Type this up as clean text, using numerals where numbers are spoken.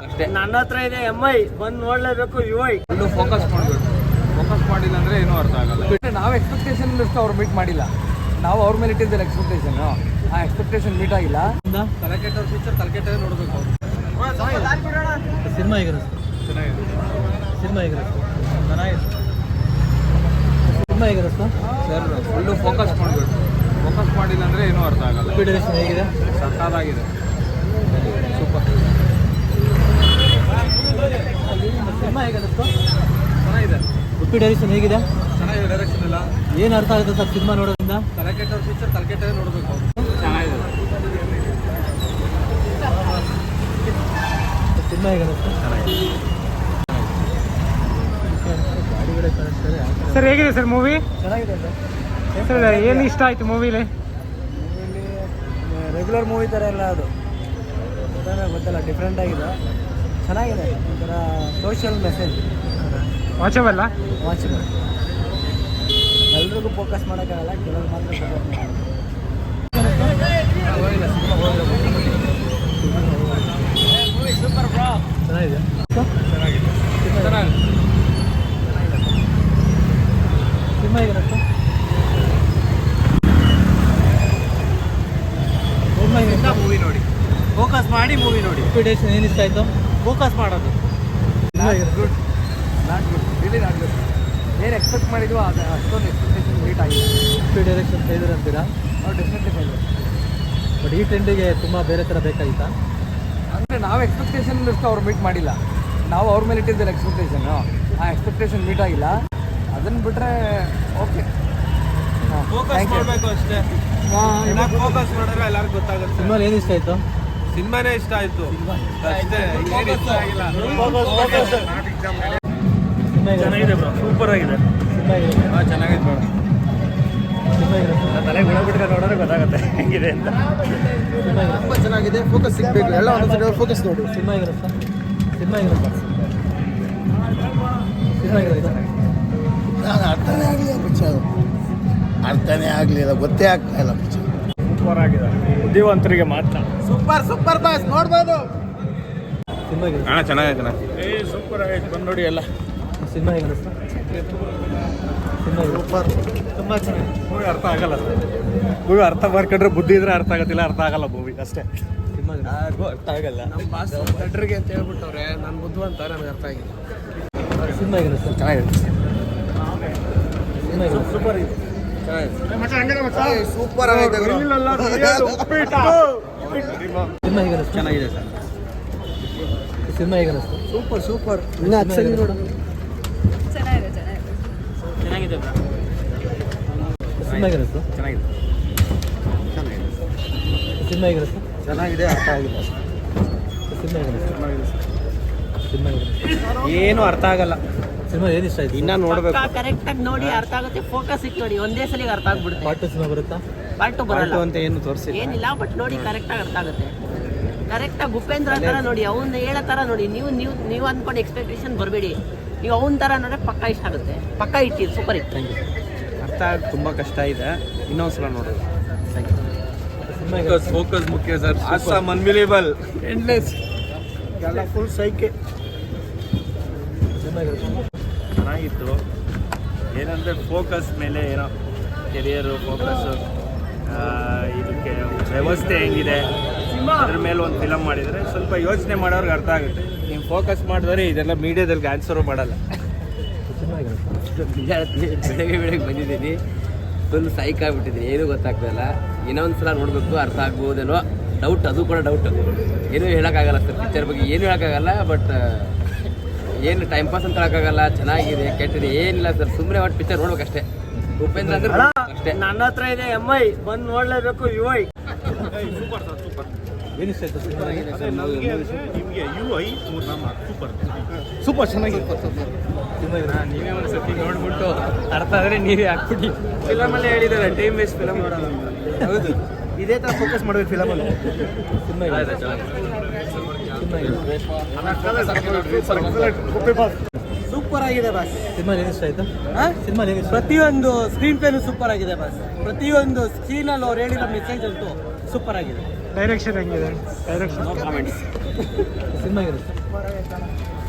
ಅಷ್ಟೇ. ನನ್ನ ಹತ್ರ ಇದೆ MI ಬಂದು ನೋಡ್ಲೇಬೇಕು UI. ಫುಲ್ಲು ಫೋಕಸ್ ಮಾಡಬೇಕು. ಫೋಕಸ್ ಮಾಡಿಲ್ಲ ಅಂದರೆ ಏನೂ ಅರ್ಥ ಆಗಲ್ಲ. ನಾವು ಎಕ್ಸ್ಪೆಕ್ಟೇಷನ್ ಅಷ್ಟು ಅವ್ರು ಮೀಟ್ ಮಾಡಿಲ್ಲ. ನಾವು ಅವ್ರ ಮೇಲೆ ಇಟ್ಟಿದ್ದಿಲ್ಲ ಎಕ್ಸ್ಪೆಕ್ಟೇಷನ್. ಆ ಎಕ್ಸ್ಪೆಕ್ಟೇಷನ್ ಮೀಟ್ ಆಗಿಲ್ಲ. ತಲೆ ಕೆಟ್ಟವ್ರ ಪಿಕ್ಚರ್ ತಲೆ ಕೆಟ್ಟದೇ ನೋಡಬೇಕು ಅವರು. ಸಿನಿಮಾ ಹೇಗಿರುತ್ತೆ? ಚೆನ್ನಾಗಿದೆ. ಸಿನಿಮಾ ಹೇಗಿರುತ್ತೆ? ಚೆನ್ನಾಗಿದೆ. ಸಿನಿಮಾ ಹೇಗಿರುತ್ತೆ ಸರ್ ಫುಲ್ಲು ಫೋಕಸ್ ಮಾಡಬೇಕು. ಫೋಕಸ್ ಮಾಡಿಲ್ಲ ಅಂದರೆ ಏನೂ ಅರ್ಥ ಆಗಲ್ಲ. ಡೈರೆಕ್ಷನ್ ಹೇಗಿದೆ? ಸಕ್ಕತ್ತಾಗಿದೆ. ಸೂಪರ್. ಸಿನಿಮಾ ಹೇಗಿರುತ್ತೆ? ಚೆನ್ನಾಗಿದೆ. ಉಪ್ಪಿ ಡೈರೆಕ್ಷನ್ ಹೇಗಿದೆ? ಚೆನ್ನಾಗಿದೆ ಡೈರೆಕ್ಷನ್ ಎಲ್ಲ. ಏನು ಅರ್ಥ ಆಗುತ್ತೆ ಸರ್ ಸಿನಿಮಾ ನೋಡೋದ್ರಿಂದ? ತಲೆ ಕೆಟ್ಟವ್ರ ಪಿಕ್ಚರ್ ತಲೆ ಕೆಟ್ಟದೇ ನೋಡಬೇಕು ಅವರು. ಚೆನ್ನಾಗಿದೆ. ಸಿನಿಮಾ ಹೇಗಿರುತ್ತೆ? ಸರ್ ಹೇಗಿದೆ ಸರ್ ಮೂವಿ? ಚೆನ್ನಾಗಿದೆ ಸರ್ ಏನು ಇಷ್ಟ ಆಯ್ತು ಮೂವಿಲಿ? ರೆಗ್ಯುಲರ್ ಮೂವಿ ಥರ ಎಲ್ಲ ಅದು ಗೊತ್ತಲ್ಲ, ಡಿಫ್ರೆಂಟ್ ಆಗಿದೆ. ಚೆನ್ನಾಗಿದೆ. ಒಂಥರ ಸೋಷಿಯಲ್ ಮೆಸೇಜ್. ವಾಚಬಲ್ಲ? ವಾಚಬಲ್. ಎಲ್ರಿಗೂ ಫೋಕಸ್ ಮಾಡೋಕ್ಕಾಗಲ್ಲ, ಕೆಲವರು ಮಾತ್ರ ಫೋಕಸ್ ಮಾಡೋದು. ಚೆನ್ನಾಗಿದೆ. ಸಿನಿಮಾ ಹೇಗಿರುತ್ತೆ? ಮೂವಿ ನೋಡಿ, ಫೋಕಸ್ ಮಾಡಿ ಮೂವಿ ನೋಡಿ. ಡೈರೆಕ್ಷನ್ ಏನು ಇಷ್ಟ ಆಯಿತು? ಫೋಕಸ್ ಮಾಡೋದು. Good, not good, really not good. ಏನು ಎಕ್ಸ್ಪೆಕ್ಟ್ ಮಾಡಿದ್ವು ಅದು ಅಷ್ಟೊಂದು ಎಕ್ಸ್ಪೆಕ್ಟೇಷನ್ ಮೀಟ್ ಆಗಿದೆ. ಡೈರೆಕ್ಷನ್ ಫೇಲ್ಯೂರ್ ಅಂತೀರಾ? ಅವ್ರು ಡೆಫಿನೆಟ್ಲಿ ಫೇಲ್ಯೂರ್. ಬಟ್ ಈ ಟ್ರೆಂಡಿಗೆ ತುಂಬ ಬೇರೆ ಥರ ಬೇಕಾಗಿತ್ತಾ? ಅಂದರೆ ನಾವು ಎಕ್ಸ್ಪೆಕ್ಟೇಷನ್ ಅಷ್ಟು ಅವ್ರು ಮೀಟ್ ಮಾಡಿಲ್ಲ. ನಾವು ಅವ್ರ ಮೇಲೆ ಇಟ್ಟಿದ್ದಿಲ್ಲ ಎಕ್ಸ್ಪೆಕ್ಟೇಷನ್. ಆ ಎಕ್ಸ್ಪೆಕ್ಟೇಷನ್ ಮೀಟ್ ಆಗಿಲ್ಲ. ಅದನ್ನು ಬಿಟ್ಟರೆ ಓಕೆ. ಫೋಕಸ್ ಮಾಡಬೇಕು ಅಷ್ಟೇ. ಫೋಕಸ್ ಮಾಡಿದ್ರೆ ಎಲ್ಲರಿಗೂ ಗೊತ್ತಾಗುತ್ತೆ. ಸಿನಿಮಾ ಏನು ಇಷ್ಟ ಆಯಿತು? ಸಿನಿಮಾನೇ ಇಷ್ಟ ಆಯ್ತು ಅಷ್ಟೇ. ಚೆನ್ನಾಗಿದೆ ಬ್ರೋ, ಸೂಪರ್ ಆಗಿದೆ. ಚೆನ್ನಾಗಿದೆ ಮೇಡಮ್. ತಲೆ ಗುಣಬಿಟ್ಟು ನೋಡಿದ್ರೆ ಗೊತ್ತಾಗುತ್ತೆ ಹೇಗಿದೆ ಅಂತ. ತುಂಬ ಚೆನ್ನಾಗಿದೆ. ಫೋಕಸ್ ಸಿಗಬೇಕು. ಎಲ್ಲ ಒಂದೊಂದು ಫೋಕಸ್ ನೋಡಿ. ಸಿನಿಮಾ ಆಗಿರುತ್ತೆ. ಸಿನಿಮಾ ಆಗಿರುತ್ತೆ. ಸಿನಿಮಾ ಆಗಿರುತ್ತೆ. ನಾನು ಅರ್ಥನೇ ಆಗಲಿಲ್ಲ ಪಿಕ್ಚರ್. ಅರ್ಥನೇ ಆಗಲಿಲ್ಲ, ಗೊತ್ತೇ ಆಗ್ತಾ ಇಲ್ಲ ಪಿಕ್ಚರ್. ಸೂಪರ್ ಆಗಿದೆ, ಬುದ್ಧಿವಂತರಿಗೆ ಮಾತ್ರ. ಸೂಪರ್ ಬಾಸ್ ನೋಡ್ಬೋದು. ಸಿನಿಮಾ ಆಗಿರುತ್ತೆ. ಹಾಂ ಚೆನ್ನಾಗೈತೆ. ಸೂಪರ್ ಆಗೈತೆ, ಬಂದು ನೋಡಿ ಎಲ್ಲ. ಸಿನಿಮಾ ಆಗಿರುತ್ತೆ. Cinema super. ತುಂಬ ಚೆನ್ನಾಗಿ. ಮೂವಿ ಅರ್ಥ ಆಗಲ್ಲ ಸರ್. ಮೂವಿ ಅರ್ಥ ಮಾಡ್ಕೊಂಡ್ರೆ ಬುದ್ಧಿ ಇದ್ರೆ ಅರ್ಥ ಆಗತ್ತಿಲ್ಲ, ಅರ್ಥ ಆಗಲ್ಲ ಮೂವಿ ಅಷ್ಟೇ. ಸಿನಿಮಾ ಅರ್ಥ ಆಗಲ್ಲ. ನಮ್ಮ ಬಾಸ್ ದಡ್ರಿಗೆ ಅಂತ ಹೇಳ್ಬಿಟ್ಟವ್ರೆ. ನಾನು ಬುದ್ಧಿವಂತ, ನನಗೆ ಅರ್ಥ ಆಗಿದೆ. ಸಿನಿಮಾ ಆಗಿರುತ್ತೆ. ಚೆನ್ನಾಗಿದೆ. ಸಿನಿಮಾ ಆಗಿರುತ್ತೆ. ಸೂಪರ್ ಇದೆ. ಸೂಪರ್ ಆಗೈತೆ ಗುರು. ಸಿನಿಮಾ ಹೇಗಿರುತ್ತೆ? ಚೆನ್ನಾಗಿದೆ ಸರ್. ಸಿನಿಮಾ ಹೇಗಿರುತ್ತೆ? ಸೂಪರ್. ಇನ್ನು 10 ಸಲ ನೋಡು. ಚೆನ್ನಾಗಿದೆ ಬ್ರೋ. ಸಿನಿಮಾ ಹೇಗಿರುತ್ತೆ? ಚೆನ್ನಾಗಿದೆ. ಸಿನಿಮಾ ಹೇಗಿರುತ್ತೆ? ಚೆನ್ನಾಗಿದೆ, ಅರ್ಥ ಆಗಿಲ್ಲ. ಸಿನಿಮಾ ಹೇಗಿರುತ್ತೆ? ಸಿನಿಮಾ ಹೇಗಿರುತ್ತೆ? ಏನು ಅರ್ಥ ಆಗಲ್ಲ. ಸಿನಿಮಾ ಏನು ಇಷ್ಟ ಆಯ್ತು? ಇನ್ನ ನೋಡ್ಬೇಕು. ಕರೆಕ್ಟ್ ಆಗಿ ನೋಡಿ ಅರ್ಥ ಆಗುತ್ತೆ. ಫೋಕಸ್ ಇಟ್ಟು ನೋಡಿ, ಒಂದೇ ಸಲ ಅರ್ಥ ಆಗ್ಬಿಡುತ್ತೆ. ಪಾರ್ಟ್ 2 ಸಿನಿಮಾ ಬರುತ್ತಾ? ಪಾರ್ಟ್ 2 ಬರಲ್ಲ ಅಂತ ಏನು ತೋರಿಸಿಲ್ಲ. ಏನಿಲ್ಲ, ಬಟ್ ನೋಡಿ ಕರೆಕ್ಟ್ ಆಗಿ ಅರ್ಥ ಆಗುತ್ತೆ. ಕರೆಕ್ಟ್ ಆಗಿ ಉಪೇಂದ್ರ ತರ ನೋಡಿ, ಅವ್ನು ಹೇಳೋ ತರ ನೋಡಿ. ನೀವು ಅಂದ್ಕೊಂಡು ಎಕ್ಸ್ಪೆಕ್ಟೇಷನ್ ಬರಬೇಡಿ. ನೀವು ಅವನ ತರ ನೋಡ್ರೆ ಪಕ್ಕ ಇಷ್ಟ ಆಗುತ್ತೆ. ಪಕ್ಕ ಇಟ್ಟು ಸೂಪರ್ ಇತ್ತು. ಅರ್ಥ ಆಗಿ ತುಂಬ ಕಷ್ಟ ಇದೆ. ಇನ್ನೊಂದ್ಸಲ ನೋಡೋದು. ಸಿನಿಮಾ ಹೇಗಿರುತ್ತೆ? ಫೋಕಸ್ ಮುಖ್ಯ ಸರ್. ಆಸಮ್ ಅನ್ಬಿಲೀಬಲ್, ಎಂಡ್ಲೆಸ್, ಎಲ್ಲ ಫುಲ್ ಸೈಕೆ. ಸಿನಿಮಾ ಹೇಗಿರುತ್ತೆ? ಚೆನ್ನಾಗಿತ್ತು. ಏನಂದರೆ ಫೋಕಸ್ ಮೇಲೆ ಏನೋ ಕೆರಿಯರು ಫೋಕಸ್ಸು, ಇದಕ್ಕೆ ವ್ಯವಸ್ಥೆ ಹೆಂಗಿದೆ ಅದ್ರ ಮೇಲೆ ಒಂದು ಫಿಲಮ್ ಮಾಡಿದರೆ ಸ್ವಲ್ಪ ಯೋಚನೆ ಮಾಡೋರ್ಗೆ ಅರ್ಥ ಆಗುತ್ತೆ. ನೀವು ಫೋಕಸ್ ಮಾಡಿದ್ರೆ ಇದೆಲ್ಲ ಮೀಡಿಯಾದಲ್ಲಿ ಆನ್ಸರು ಮಾಡಲ್ಲ. ಸಿನಿಮಾ ಹೇಗಿರುತ್ತೆ? ಬೆಳಗ್ಗೆ ಬಂದಿದ್ದೀನಿ. ಫುಲ್ ಸೈಕ್ ಆಗಿಬಿಟ್ಟಿದ್ದೀನಿ. ಏನೂ ಗೊತ್ತಾಗ್ತಾಯಿಲ್ಲ. ಇನ್ನೊಂದ್ಸಲ ನೋಡಬೇಕು, ಅರ್ಥ ಆಗ್ಬೋದೇನೋ ಡೌಟ್. ಅದು ಕೂಡ ಡೌಟ್. ಏನೂ ಹೇಳೋಕ್ಕಾಗಲ್ಲ ಸರ್. ಪಿಕ್ಚರ್ ಬಗ್ಗೆ ಏನೂ ಹೇಳೋಕ್ಕಾಗಲ್ಲ. ಬಟ್ ಏನು ಟೈಮ್ ಪಾಸ್ ಅಂತ ಹೇಳೋಕ್ಕಾಗಲ್ಲ. ಚೆನ್ನಾಗಿದೆ ಕೆಟ್ಟಿದೆ ಏನಿಲ್ಲ ಸರ್. ಸುಮ್ಮನೆ ಒಟ್ಟು ಪಿಕ್ಚರ್ ನೋಡ್ಬೇಕಷ್ಟೇ. ಉಪೇಂದ್ರ ಅಂದ್ರೆ ಅಷ್ಟೇ. ನನ್ನ ಹತ್ರ ಇದೆ MI ಬಂದು ನೋಡ್ಲೇಬೇಕು UI. Super sir, super. ಏನು ಇಷ್ಟ ಆಯ್ತು? ಸೂಪರ್ ಆಗಿದೆ ಸರ್. ನಿಮಗೆ UI ಸೂಪರ್ ಸೂಪರ್ ಚೆನ್ನಾಗಿದೆ. ಸಿನಿಮಾ ಹೇಗಿರುತ್ತೆ? ನೀವೇ ಒಂದು ಸತಿ ನೋಡ್ಬಿಟ್ಟು ಅರ್ಥ ಆದರೆ ನೀವೇ ಹಾಕ್ಬಿಟ್ಟು. ಫಿಲಮಲ್ಲೇ ಹೇಳಿದ್ದಾರೆ ಟೈಮ್ ವೇಸ್ಟ್ ಫಿಲಮ್ ನೋಡೋದು. ಹೌದು, ಇದೇ ಥರ ಫೋಕಸ್ ಮಾಡಬೇಕು ಫಿಲಮಲ್ಲಿ. ಸಿನಿಮಾ ಹೇಗಿರುತ್ತೆ? ಸಿನಿಮಾ ಹೇಗಿರುತ್ತೆ? ಸೂಪರ್ ಆಗಿದೆ ಬಾಸ್. ಸಿನಿಮಾ ಏನು ಇಷ್ಟ ಆಯ್ತು? ಸಿನಿಮಾ ಏನು ಇಷ್ಟ? ಪ್ರತಿಯೊಂದು ಸ್ಕ್ರೀನ್ ಪ್ಲೇನು ಸೂಪರ್ ಆಗಿದೆ ಬಾಸ್. ಪ್ರತಿಯೊಂದು ಸ್ಕ್ರೀನಲ್ಲಿ ಅವ್ರು ಹೇಳಿರೋ ಮೆಸೇಜ್ ಅಂತೂ ಸೂಪರ್ ಆಗಿದೆ. ಡೈರೆಕ್ಷನ್ ಹೆಂಗಿದೆ? ಡೈರೆಕ್ಷನ್ ಸಿನಿಮಾ ಹೇಗಿರುತ್ತೆ? ಸೂಪರ್ ಆಗೈತೆ